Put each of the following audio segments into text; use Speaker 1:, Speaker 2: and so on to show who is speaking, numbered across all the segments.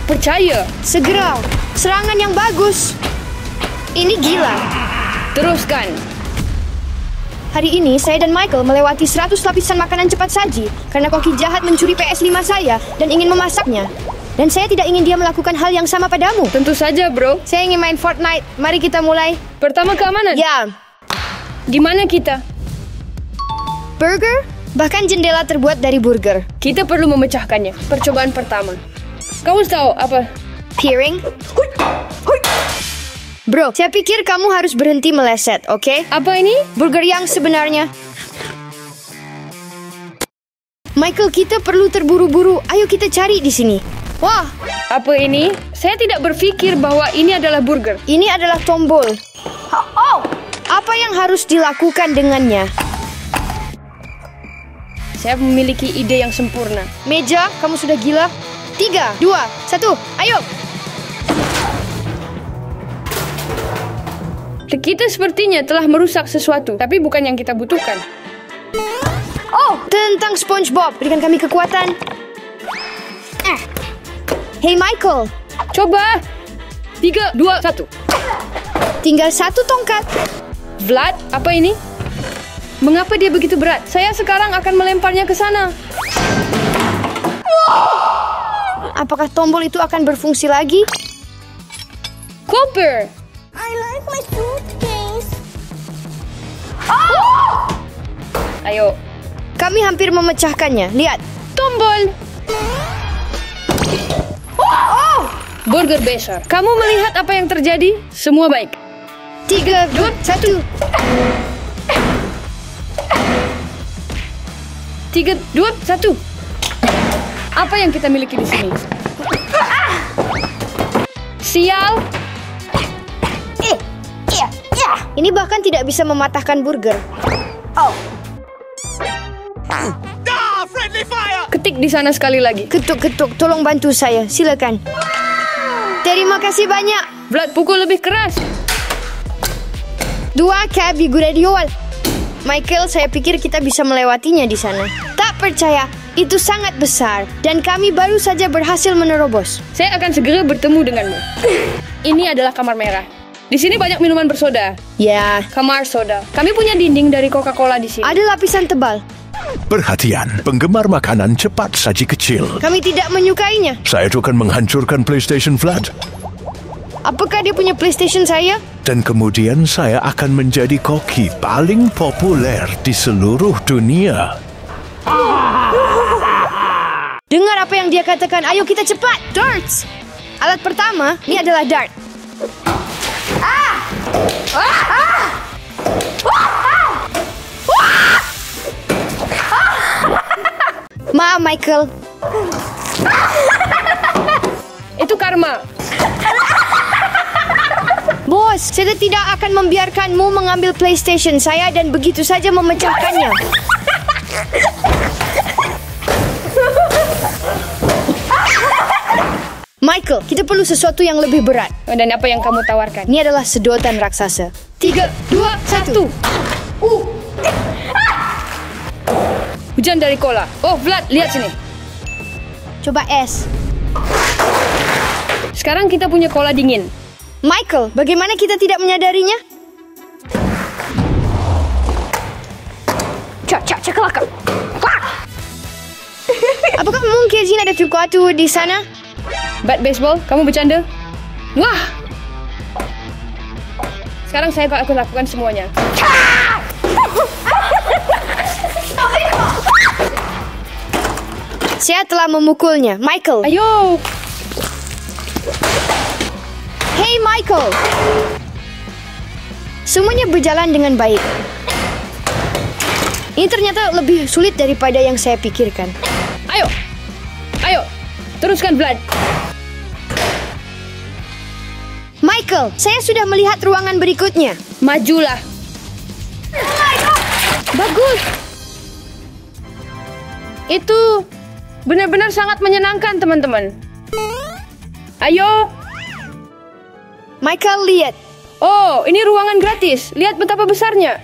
Speaker 1: percaya.
Speaker 2: Segera. Serangan yang bagus. Ini gila.
Speaker 1: Teruskan.
Speaker 2: Hari ini, saya dan Michael melewati 100 lapisan makanan cepat saji karena koki jahat mencuri PS5 saya dan ingin memasaknya. Dan saya tidak ingin dia melakukan hal yang sama padamu.
Speaker 1: Tentu saja, bro.
Speaker 2: Saya ingin main Fortnite. Mari kita mulai.
Speaker 1: Pertama keamanan.
Speaker 2: Ya.
Speaker 1: Di mana kita?
Speaker 2: Burger? Bahkan jendela terbuat dari burger.
Speaker 1: Kita perlu memecahkannya. Percobaan pertama. Kamu tahu apa?
Speaker 2: Piring? Bro, saya pikir kamu harus berhenti meleset, oke?
Speaker 1: Apa ini?
Speaker 2: Burger yang sebenarnya. Michael, kita perlu terburu-buru. Ayo kita cari di sini. Wah,
Speaker 1: Apa ini? Saya tidak berpikir bahwa ini adalah burger.
Speaker 2: ini adalah tombol. Oh, apa yang harus dilakukan dengannya?
Speaker 1: Saya memiliki ide yang sempurna.
Speaker 2: Meja, kamu sudah gila? 3, 2, 1, ayo!
Speaker 1: Kita sepertinya telah merusak sesuatu, tapi bukan yang kita butuhkan.
Speaker 2: Oh, tentang SpongeBob, berikan kami kekuatan. Hey Michael,
Speaker 1: Coba. 3, 2, 1.
Speaker 2: tinggal 1 tongkat.
Speaker 1: Vlad, apa ini? Mengapa dia begitu berat? Saya sekarang akan melemparnya ke sana.
Speaker 2: Apakah tombol itu akan berfungsi lagi?
Speaker 1: Cooper!
Speaker 3: I like my suitcase.
Speaker 1: Ayo,
Speaker 2: Kami hampir memecahkannya. Lihat.
Speaker 1: tombol. Burger besar. Kamu melihat apa yang terjadi? Semua baik.
Speaker 2: 3, 2, 1.
Speaker 1: 3, 2, 1. Apa yang kita miliki di sini? Sial.
Speaker 2: Ini bahkan tidak bisa mematahkan burger.
Speaker 1: Ketik di sana sekali lagi.
Speaker 2: Ketuk-ketuk, tolong bantu saya. Silakan. Terima kasih banyak.
Speaker 1: Vlad, pukul lebih keras.
Speaker 2: 2 cabi guradiol. Michael, saya pikir kita bisa melewatinya di sana. Tak percaya, itu sangat besar. Dan kami baru saja berhasil menerobos.
Speaker 1: Saya akan segera bertemu denganmu. Ini adalah kamar merah. Di sini banyak minuman bersoda.
Speaker 2: Ya,
Speaker 1: Kamar soda. Kami punya dinding dari Coca-Cola di sini.
Speaker 2: ada lapisan tebal.
Speaker 4: Perhatian, penggemar makanan cepat saji kecil.
Speaker 2: Kami tidak menyukainya.
Speaker 4: Saya itu akan menghancurkan PlayStation Vlad.
Speaker 2: Apakah dia punya PlayStation saya?
Speaker 4: Dan kemudian saya akan menjadi koki paling populer di seluruh dunia.
Speaker 2: Dengar apa yang dia katakan. Ayo kita cepat. Darts. Alat pertama, ini adalah dart. Maaf, Michael.
Speaker 1: Itu karma.
Speaker 2: Bos, saya tidak akan membiarkanmu mengambil PlayStation saya dan begitu saja memecahkannya. Michael, kita perlu sesuatu yang lebih berat.
Speaker 1: Dan apa yang kamu tawarkan?
Speaker 2: Ini adalah sedotan raksasa.
Speaker 1: 3, 2, 1. Hujan dari cola. Oh, Vlad, lihat sini.
Speaker 2: Coba es.
Speaker 1: Sekarang kita punya cola dingin.
Speaker 2: Michael, bagaimana kita tidak menyadarinya? Cakalaka. Apakah mungkin ada sesuatu di sana?
Speaker 1: Bat baseball, kamu bercanda? Wah! Sekarang saya akan lakukan semuanya.
Speaker 2: Saya telah memukulnya. Michael.
Speaker 1: Ayo!
Speaker 2: Hey Michael. Semuanya berjalan dengan baik. Ini ternyata lebih sulit daripada yang saya pikirkan.
Speaker 1: Ayo! Ayo! Teruskan, Vlad.
Speaker 2: Michael, saya sudah melihat ruangan berikutnya.
Speaker 1: Majulah. Bagus. Itu benar-benar sangat menyenangkan, teman-teman. Ayo.
Speaker 2: Michael, lihat.
Speaker 1: Oh, ini ruangan gratis. Lihat betapa besarnya.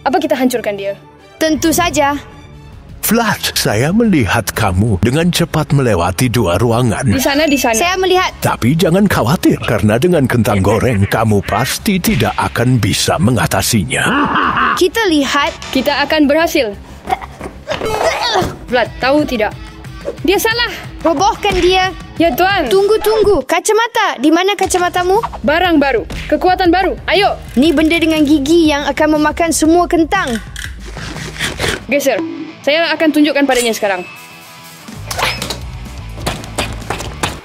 Speaker 1: Apa kita hancurkan dia?
Speaker 2: Tentu saja.
Speaker 4: Vlad, saya melihat kamu dengan cepat melewati 2 ruangan.
Speaker 1: Di sana.
Speaker 2: Saya melihat.
Speaker 4: Tapi jangan khawatir, karena dengan kentang goreng, kamu pasti tidak akan bisa mengatasinya.
Speaker 2: Kita lihat.
Speaker 1: Kita akan berhasil. Vlad, tahu tidak? Dia salah.
Speaker 2: Robohkan dia.
Speaker 1: Ya Tuan.
Speaker 2: Tunggu. Kacamata. Di mana kacamatamu?
Speaker 1: Barang baru. Kekuatan baru. Ayo.
Speaker 2: Ni benda dengan gigi yang akan memakan semua kentang.
Speaker 1: Geser. Saya akan tunjukkan padanya sekarang.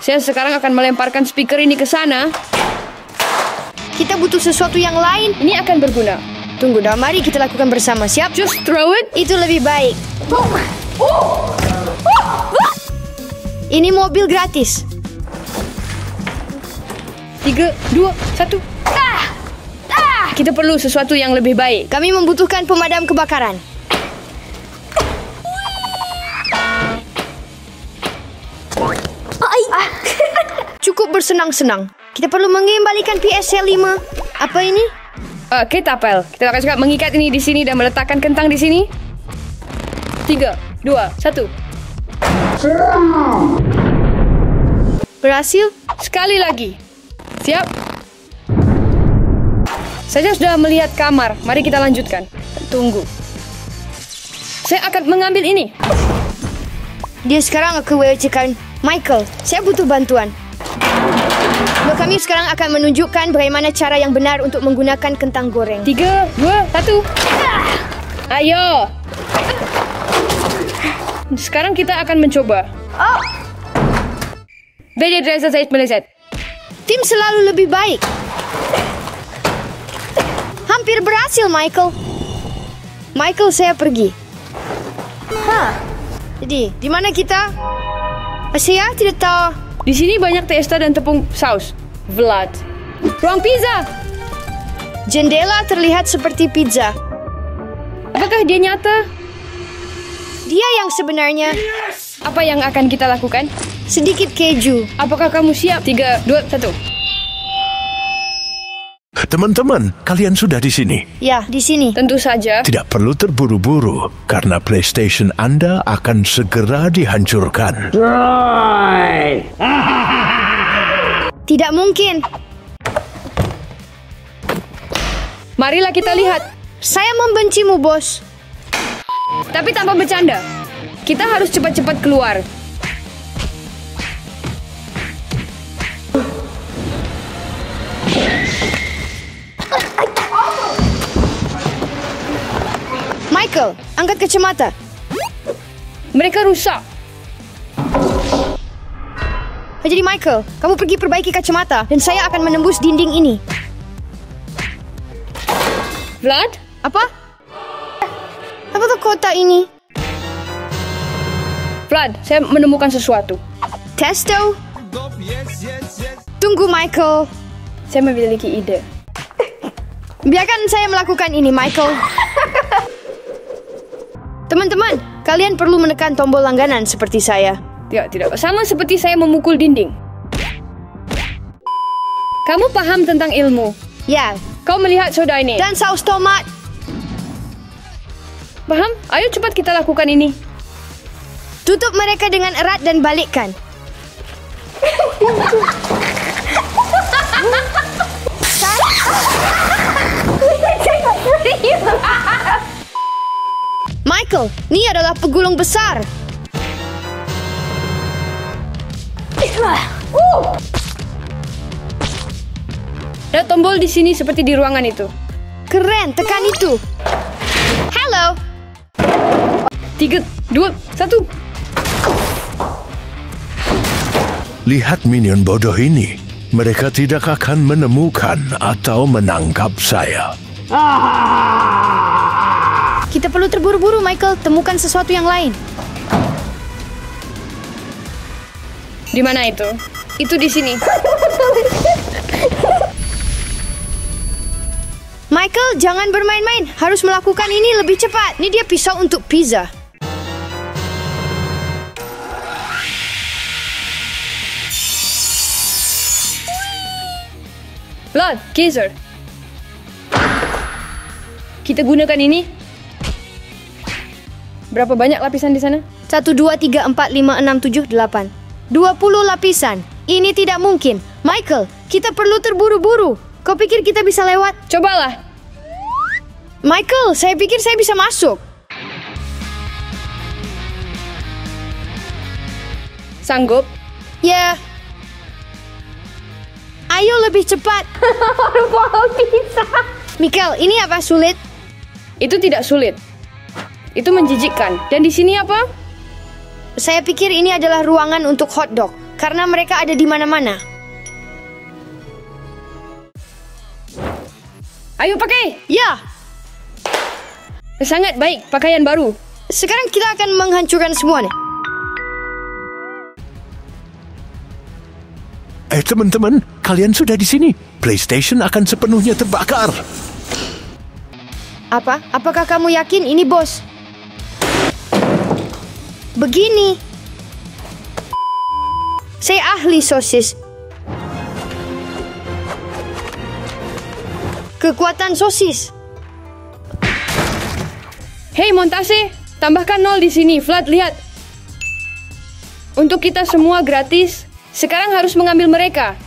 Speaker 1: Saya sekarang akan melemparkan speaker ini ke sana.
Speaker 2: Kita butuh sesuatu yang lain.
Speaker 1: Ini akan berguna.
Speaker 2: Tunggu dah, mari kita lakukan bersama. Siap?
Speaker 1: Just throw it.
Speaker 2: Itu lebih baik. Ini mobil gratis.
Speaker 1: 3, 2, 1. Kita perlu sesuatu yang lebih baik.
Speaker 2: Kami membutuhkan pemadam kebakaran. Cukup bersenang-senang. Kita perlu mengembalikan PSL 5. Apa ini?
Speaker 1: Ketapel. Kita akan juga mengikat ini di sini dan meletakkan kentang di sini. 3, 2, 1.
Speaker 2: Berhasil?
Speaker 1: Sekali lagi. Siap. Saya sudah melihat kamar. Mari kita lanjutkan. Tunggu. Saya akan mengambil ini.
Speaker 2: Dia sekarang aku wajibkan. Michael, saya butuh bantuan. Kami sekarang akan menunjukkan bagaimana cara yang benar untuk menggunakan kentang goreng.
Speaker 1: 3, 2, 1. Ayo. Sekarang kita akan mencoba. Very dress saya meleset.
Speaker 2: Tim selalu lebih baik. Hampir berhasil, Michael. Michael, saya pergi. Jadi, di mana kita? Saya tidak tahu.
Speaker 1: Di sini banyak testa dan tepung saus. Vlad. Ruang pizza.
Speaker 2: Jendela terlihat seperti pizza.
Speaker 1: Apakah dia nyata?
Speaker 2: Dia yang sebenarnya.
Speaker 1: Apa yang akan kita lakukan?
Speaker 2: Sedikit keju.
Speaker 1: Apakah kamu siap? 3, 2, 1.
Speaker 4: Teman-teman, kalian sudah di sini.
Speaker 2: Ya, di sini.
Speaker 1: Tentu saja.
Speaker 4: Tidak perlu terburu-buru, karena PlayStation Anda akan segera dihancurkan.
Speaker 2: Tidak mungkin.
Speaker 1: Marilah kita lihat.
Speaker 2: Saya membencimu, bos.
Speaker 1: Tapi tanpa bercanda. Kita harus cepat-cepat keluar.
Speaker 2: Michael, angkat kacamata.
Speaker 1: Mereka rusak.
Speaker 2: Jadi Michael, kamu pergi perbaiki kacamata dan saya akan menembus dinding ini.
Speaker 1: Vlad?
Speaker 2: Apa? Apakah kotak ini?
Speaker 1: Vlad, saya menemukan sesuatu.
Speaker 2: Testo? Tunggu, Michael.
Speaker 1: Saya memiliki ide.
Speaker 2: Biarkan saya melakukan ini, Michael. Teman-teman, kalian perlu menekan tombol langganan seperti saya.
Speaker 1: Tidak. Sama seperti saya memukul dinding. Kamu paham tentang ilmu.
Speaker 2: Ya,
Speaker 1: Kau melihat soda ini.
Speaker 2: dan saus tomat.
Speaker 1: Paham? Ayo cepat kita lakukan ini.
Speaker 2: Tutup mereka dengan erat dan balikkan. Michael, ini adalah pegulung besar.
Speaker 1: Ada tombol di sini seperti di ruangan itu.
Speaker 2: Keren, tekan itu. Halo.
Speaker 1: 3, 2, 1.
Speaker 4: Lihat minion bodoh ini. Mereka tidak akan menemukan atau menangkap saya.
Speaker 2: Kita perlu terburu-buru, Michael. Temukan sesuatu yang lain.
Speaker 1: Di mana itu? Itu di sini.
Speaker 2: Michael, jangan bermain-main. Harus melakukan ini lebih cepat. Ini dia pisau untuk pizza.
Speaker 1: Vlad, Kaiser. Kita gunakan ini. Berapa banyak lapisan di sana?
Speaker 2: 1, 2, 3, 4, 5, 6, 7, 8. 20 lapisan. Ini tidak mungkin. Michael, kita perlu terburu-buru. Kau pikir kita bisa lewat?
Speaker 1: Cobalah.
Speaker 2: Michael, saya pikir saya bisa masuk.
Speaker 1: Sanggup?
Speaker 2: Ya. Ayo lebih cepat. Michael, ini apa sulit?
Speaker 1: Itu tidak sulit. Itu menjijikkan. Dan di sini apa?
Speaker 2: Saya pikir ini adalah ruangan untuk hotdog. Karena mereka ada di mana-mana.
Speaker 1: Ayo pakai.
Speaker 2: Ya.
Speaker 1: Sangat baik, pakaian baru.
Speaker 2: Sekarang kita akan menghancurkan semuanya.
Speaker 4: Teman-teman, kalian sudah di sini. PlayStation akan sepenuhnya terbakar.
Speaker 2: Apa? Apakah kamu yakin ini bos? Begini. Saya ahli sosis. Kekuatan sosis.
Speaker 1: Hei Montase, tambahkan 0 di sini. Vlad, lihat. Untuk kita semua gratis. Sekarang harus mengambil mereka.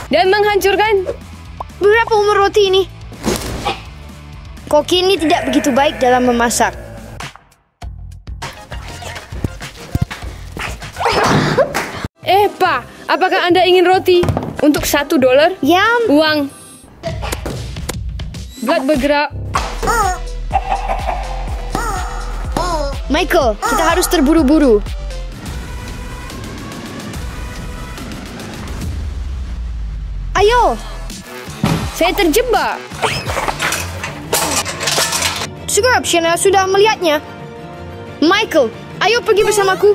Speaker 1: Dan menghancurkan.
Speaker 2: Berapa umur roti ini? Koki ini tidak begitu baik dalam memasak.
Speaker 1: Pak, apakah Anda ingin roti? Untuk $1?
Speaker 2: Yam.
Speaker 1: Uang. Vlad bergerak.
Speaker 2: Michael, kita harus terburu-buru. Ayo.
Speaker 1: Saya terjebak.
Speaker 2: Segera, Shana sudah melihatnya. Michael, ayo pergi bersamaku.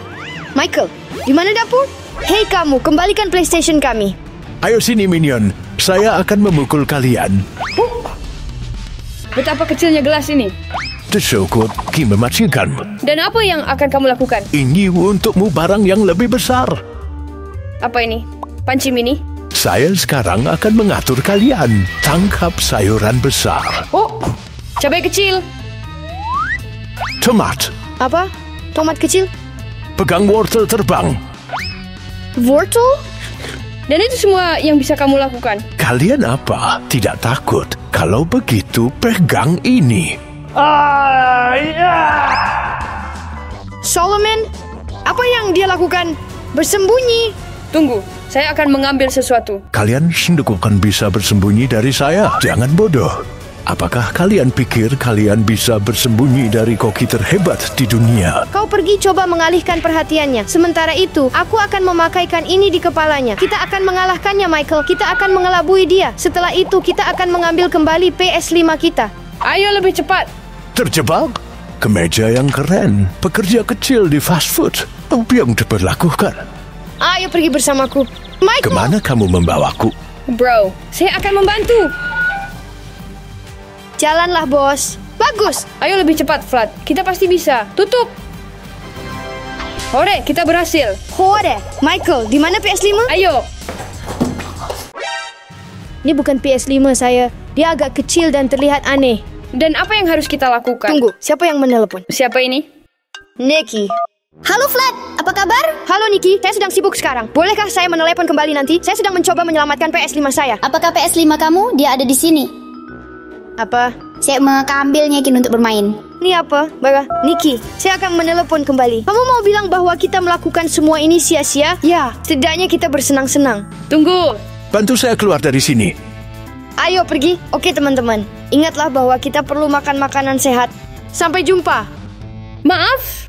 Speaker 2: Michael, di mana dapur? Hei kamu, kembalikan PlayStation kami.
Speaker 4: Ayo sini, Minion. Saya akan memukul kalian.
Speaker 1: Betapa kecilnya gelas ini.
Speaker 4: Tersokot, Ki memastikan.
Speaker 1: Dan apa yang akan kamu lakukan?
Speaker 4: Ini untukmu barang yang lebih besar.
Speaker 1: Apa ini? Panci mini?
Speaker 4: Saya sekarang akan mengatur kalian. Tangkap sayuran besar.
Speaker 1: Oh, cabai kecil.
Speaker 4: Tomat.
Speaker 2: Apa? Tomat kecil?
Speaker 4: Pegang wortel terbang.
Speaker 2: Wortel?
Speaker 1: Dan itu semua yang bisa kamu lakukan.
Speaker 4: Kalian apa? Tidak takut? Kalau begitu, pegang ini.
Speaker 2: Solomon, apa yang dia lakukan? Bersembunyi.
Speaker 1: Tunggu, saya akan mengambil sesuatu.
Speaker 4: Kalian sendiri akan bisa bersembunyi dari saya. Jangan bodoh. Apakah kalian pikir kalian bisa bersembunyi dari koki terhebat di dunia?
Speaker 2: Kau pergi coba mengalihkan perhatiannya. Sementara itu, aku akan memakaikan ini di kepalanya. Kita akan mengalahkannya, Michael. Kita akan mengelabui dia. Setelah itu, kita akan mengambil kembali PS5 kita.
Speaker 1: Ayo lebih cepat.
Speaker 4: Terjebak? Kemeja yang keren. Pekerja kecil di fast food. Apa yang diperlakukan?
Speaker 2: Ayo pergi bersamaku. Michael!
Speaker 4: Kemana kamu membawaku?
Speaker 1: Bro, saya akan membantu.
Speaker 2: Jalanlah, bos. Bagus.
Speaker 1: Ayo lebih cepat, Vlad. Kita pasti bisa. Tutup. Hore, kita berhasil.
Speaker 2: Hore. Michael, di mana PS5?
Speaker 1: Ayo.
Speaker 2: Ini bukan PS5 saya. Dia agak kecil dan terlihat aneh.
Speaker 1: Dan apa yang harus kita lakukan?
Speaker 2: Tunggu, siapa yang menelepon?
Speaker 1: Siapa ini?
Speaker 2: Nikki.
Speaker 3: Halo Vlad, apa kabar?
Speaker 2: Halo Nikki, saya sedang sibuk sekarang. Bolehkah saya menelepon kembali nanti? Saya sedang mencoba menyelamatkan PS5 saya.
Speaker 3: Apakah PS5 kamu? Dia ada di sini.
Speaker 2: Apa?
Speaker 3: Saya mengambilnya Kin untuk bermain.
Speaker 2: Ini apa? Bara, Nikki, saya akan menelepon kembali. Kamu mau bilang bahwa kita melakukan semua ini sia-sia? Ya, setidaknya kita bersenang-senang.
Speaker 1: Tunggu.
Speaker 4: Bantu saya keluar dari sini.
Speaker 2: Ayo pergi. Oke teman-teman, ingatlah bahwa kita perlu makan makanan sehat. Sampai jumpa.
Speaker 1: Maaf.